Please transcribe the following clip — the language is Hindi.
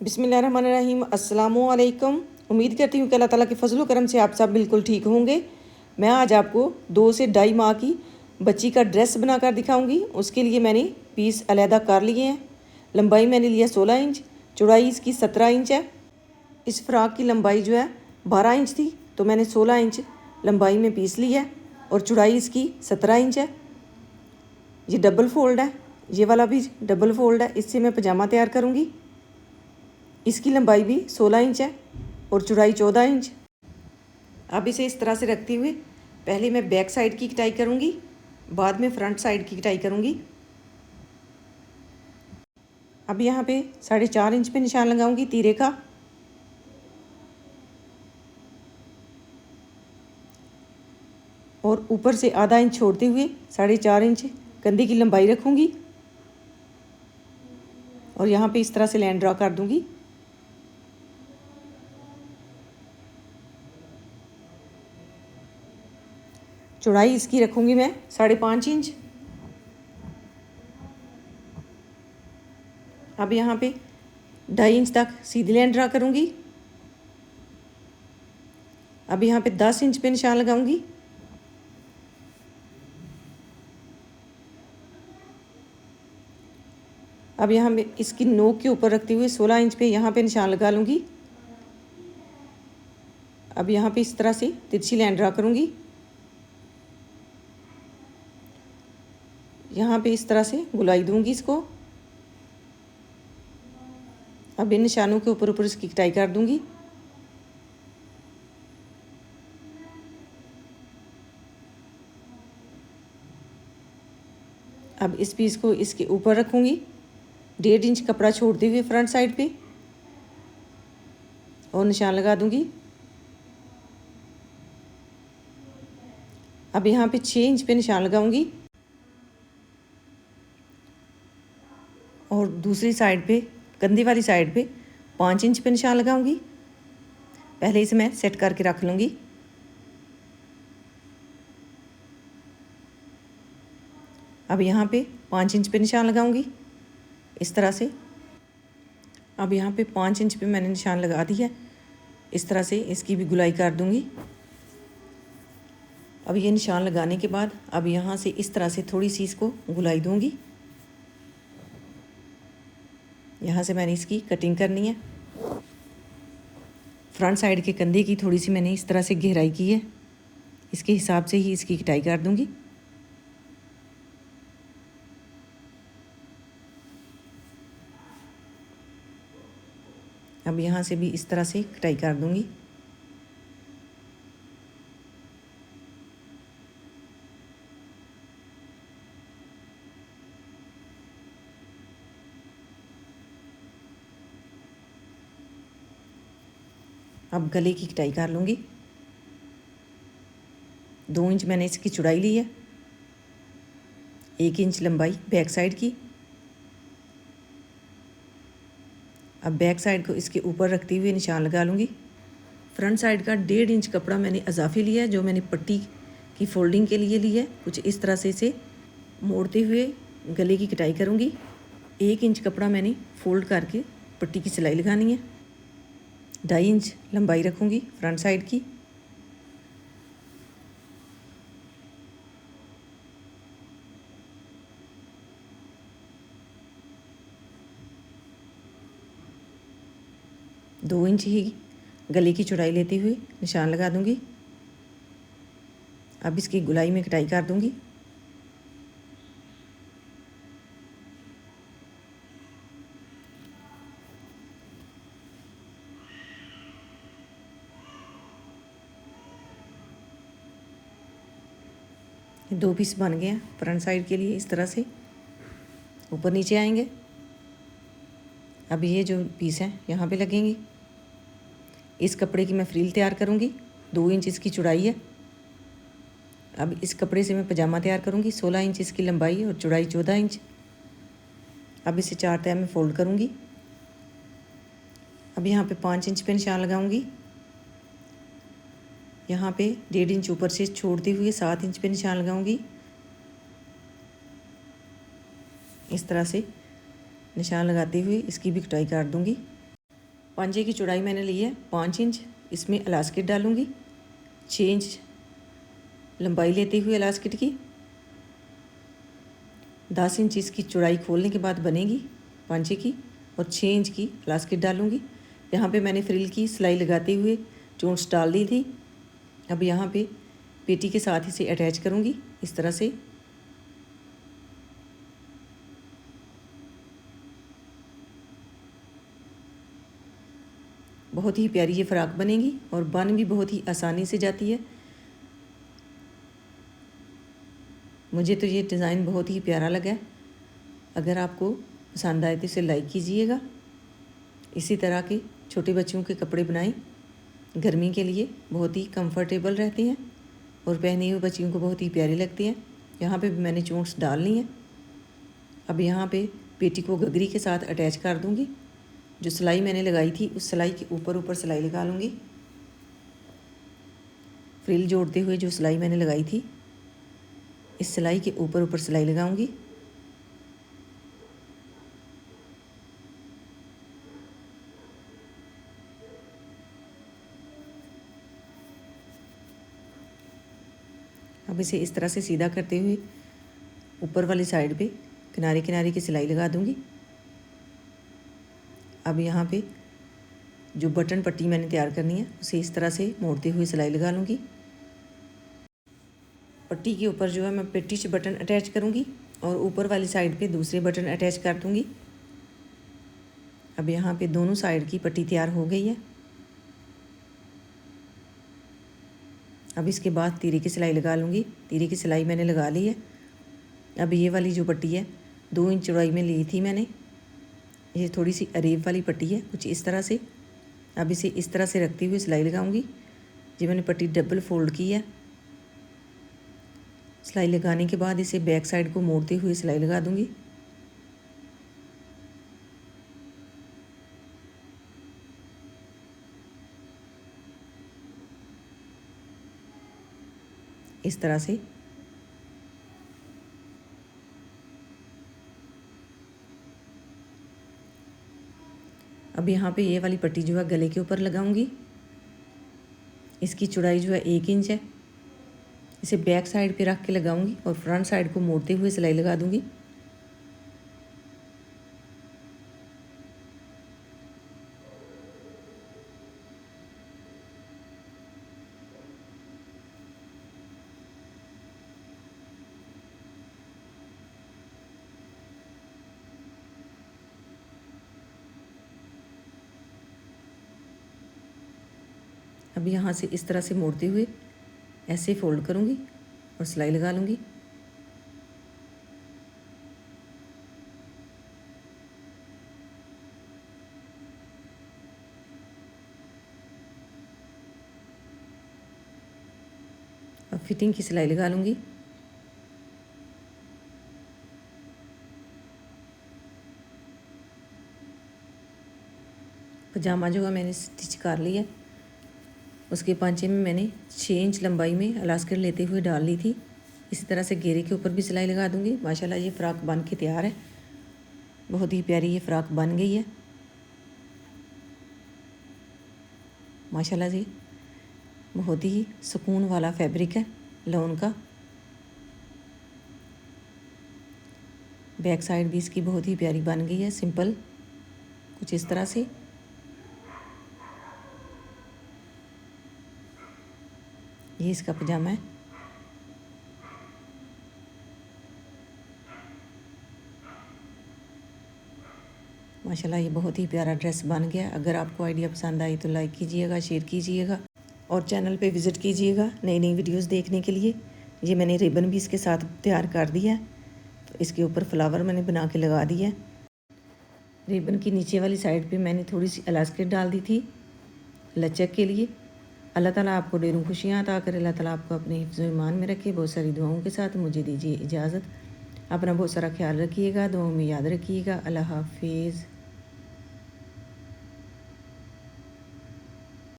बिस्मिल्लाहिर्रहमानिर्रहीम। अस्सलामुअलैकुम। उम्मीद करती हूँ कि अल्लाह ताला के फजल करम से आप सब बिल्कुल ठीक होंगे। मैं आज आपको 2 से ढाई माह की बच्ची का ड्रेस बनाकर दिखाऊंगी। उसके लिए मैंने पीस अलहदा कर लिए हैं। लंबाई मैंने लिया 16 इंच, चौड़ाई इसकी 17 इंच है। इस फ़्रॉक की लंबाई जो है 12 इंच थी, तो मैंने 16 इंच लंबाई में पीस ली है और चौड़ाई इसकी 17 इंच है। ये डबल फोल्ड है, ये वाला भी डबल फोल्ड है। इससे मैं पजामा तैयार करूँगी। इसकी लंबाई भी 16 इंच है और चौड़ाई 14 इंच। अब इसे इस तरह से रखते हुए पहले मैं बैक साइड की कटाई करूँगी, बाद में फ्रंट साइड की कटाई करूँगी। अब यहाँ पे 4.5 इंच पे निशान लगाऊंगी तीरे का। और ऊपर से आधा इंच छोड़ते हुए 4.5 इंच कंधे की लंबाई रखूँगी और यहाँ पे इस तरह से लाइन ड्रा कर दूँगी। चौड़ाई इसकी रखूँगी मैं 5.5 इंच। अब यहाँ पे 2.5 इंच तक सीधी लाइन ड्रा करूँगी। अब यहाँ पे 10 इंच पे निशान लगाऊंगी। अब यहाँ पे इसकी नोक के ऊपर रखते हुए 16 इंच पे यहाँ पे निशान लगा लूँगी। अब यहाँ पे इस तरह से तिरछी लाइन ड्रा करूँगी। यहाँ पे इस तरह से गुलाई दूँगी इसको। अब इन निशानों के ऊपर ऊपर इसकी कटाई कर दूँगी। अब इस पीस को इसके ऊपर रखूँगी 1.5 इंच कपड़ा छोड़ते हुए फ्रंट साइड पे और निशान लगा दूँगी। अब यहाँ पे 6 इंच पे निशान लगाऊंगी और दूसरी साइड पे कंधे वाली साइड पे 5 इंच पे निशान लगाऊंगी। पहले इसे मैं सेट करके रख लूँगी। अब यहाँ पे 5 इंच पे निशान लगाऊंगी इस तरह से। अब यहाँ पे 5 इंच पे मैंने निशान लगा दिया है। इस तरह से इसकी भी गुलाई कर दूँगी। अब ये निशान लगाने के बाद अब यहाँ से इस तरह से थोड़ी सी इसको गुलाई दूँगी। यहाँ से मैंने इसकी कटिंग करनी है। फ्रंट साइड के कंधे की थोड़ी सी मैंने इस तरह से गहराई की है, इसके हिसाब से ही इसकी कटाई कर दूँगी। अब यहाँ से भी इस तरह से कटाई कर दूँगी। अब गले की कटाई कर लूँगी। 2 इंच मैंने इसकी चौड़ाई ली है, 1 इंच लंबाई बैक साइड की। अब बैक साइड को इसके ऊपर रखते हुए निशान लगा लूँगी। फ्रंट साइड का 1.5 इंच कपड़ा मैंने अजाफी लिया है, जो मैंने पट्टी की फोल्डिंग के लिए ली है। कुछ इस तरह से इसे मोड़ते हुए गले की कटाई करूँगी। 1 इंच कपड़ा मैंने फोल्ड करके पट्टी की सिलाई लगानी है। 2.5 इंच लंबाई रखूँगी फ्रंट साइड की। दो इंच ही गले की चौड़ाई लेते हुए निशान लगा दूँगी। अब इसकी गुलाई में कटाई कर दूँगी। दो पीस बन गए हैं फ्रंट साइड के लिए। इस तरह से ऊपर नीचे आएंगे। अब ये जो पीस हैं यहाँ पे लगेंगे। इस कपड़े की मैं फ्रील तैयार करूँगी। 2 इंच इसकी चौड़ाई है। अब इस कपड़े से मैं पजामा तैयार करूँगी। 16 इंच इसकी लंबाई और चौड़ाई 14 इंच। अब इसे 4 तह में फोल्ड करूँगी। अब यहाँ पे 5 इंच पे निशान लगाऊँगी। यहाँ पे 1.5 इंच ऊपर से छोड़ते हुए 7 इंच पे निशान लगाऊँगी। इस तरह से निशान लगाते हुए इसकी भी कटाई कर दूँगी। पांजे की चौड़ाई मैंने ली है 5 इंच। इसमें इलास्टिक डालूँगी 6 इंच लंबाई लेते हुए इलास्टिक की। 10 इंच इसकी चौड़ाई खोलने के बाद बनेगी पांचे की, और 6 इंच की इलास्टिक डालूँगी। यहाँ पे मैंने फ्रिल की सिलाई लगाते हुए चोंच डाल दी थी। अब यहाँ पे पेटी के साथ इसे अटैच करूँगी इस तरह से। बहुत ही प्यारी ये फ़्रॉक बनेगी और बन भी बहुत ही आसानी से जाती है। मुझे तो ये डिज़ाइन बहुत ही प्यारा लगा। अगर आपको पसंद आए तो इसे लाइक कीजिएगा। इसी तरह के छोटे बच्चों के कपड़े बनाएं, गर्मी के लिए बहुत ही कंफर्टेबल रहते हैं और पहने हुए बच्चियों को बहुत ही प्यारे लगते हैं। यहाँ पे भी मैंने चोंच डालनी है। अब यहाँ पे पेटी को घघरी के साथ अटैच कर दूँगी। जो सिलाई मैंने लगाई थी उस सिलाई के ऊपर ऊपर सिलाई लगा लूँगी। फ्रिल जोड़ते हुए जो सिलाई मैंने लगाई थी इस सिलाई के ऊपर ऊपर सिलाई लगाऊंगी। अब इसे इस तरह से सीधा करते हुए ऊपर वाली साइड पे किनारे किनारे की सिलाई लगा दूंगी। अब यहाँ पे जो बटन पट्टी मैंने तैयार करनी है उसे इस तरह से मोड़ते हुए सिलाई लगा लूँगी। पट्टी के ऊपर जो है मैं पेटी से बटन अटैच करूँगी और ऊपर वाली साइड पे दूसरे बटन अटैच कर दूँगी। अब यहाँ पे दोनों साइड की पट्टी तैयार हो गई है। अब इसके बाद तीरे की सिलाई लगा लूँगी। तीरे की सिलाई मैंने लगा ली है। अब ये वाली जो पट्टी है 2 इंच चौड़ाई में ली थी मैंने। ये थोड़ी सी अरेब वाली पट्टी है कुछ इस तरह से। अब इसे इस तरह से रखते हुए सिलाई लगाऊंगी। जी मैंने पट्टी डबल फोल्ड की है। सिलाई लगाने के बाद इसे बैक साइड को मोड़ते हुए सिलाई लगा दूंगी। इस तरह से। अब यहाँ पे ये वाली पट्टी जो है गले के ऊपर लगाऊंगी। इसकी चौड़ाई जो है 1 इंच है। इसे बैक साइड पे रख के लगाऊंगी और फ्रंट साइड को मोड़ते हुए सिलाई लगा दूंगी। अब यहाँ से इस तरह से मोड़ते हुए ऐसे फोल्ड करूँगी और सिलाई लगा लूँगी। अब फिटिंग की सिलाई लगा लूँगी। पजामा जो है मैंने स्टिच कर लिया है। उसके पांचे में मैंने 6 इंच लंबाई में इलास्टिक लेते हुए डाल ली थी। इसी तरह से घेरे के ऊपर भी सिलाई लगा दूंगी। माशाल्लाह ये फ़्रॉक बन के तैयार है। बहुत ही प्यारी ये फ़्रॉक बन गई है। माशाल्लाह जी बहुत ही सुकून वाला फैब्रिक है लॉन का। बैक साइड भी इसकी बहुत ही प्यारी बन गई है, सिंपल कुछ इस तरह से। ये इसका पजामा है। माशाल्लाह ये बहुत ही प्यारा ड्रेस बन गया। अगर आपको आइडिया पसंद आई तो लाइक कीजिएगा, शेयर कीजिएगा और चैनल पे विज़िट कीजिएगा नई नई वीडियोस देखने के लिए। ये मैंने रिबन भी इसके साथ तैयार कर दिया है। तो इसके ऊपर फ्लावर मैंने बना के लगा दिया है। रिबन की नीचे वाली साइड पे मैंने थोड़ी सी इलास्टिक डाल दी थी लचक के लिए। अल्लाह ताला आपको ढेरों खुशियाँ अता करे। अल्लाह ताला आपको अपने हिफ्ज़ व ईमान में रखे। बहुत सारी दुआओं के साथ मुझे दीजिए इजाज़त। अपना बहुत सारा ख्याल रखिएगा, दुआओं में याद रखिएगा। अल्लाह हाफिज़।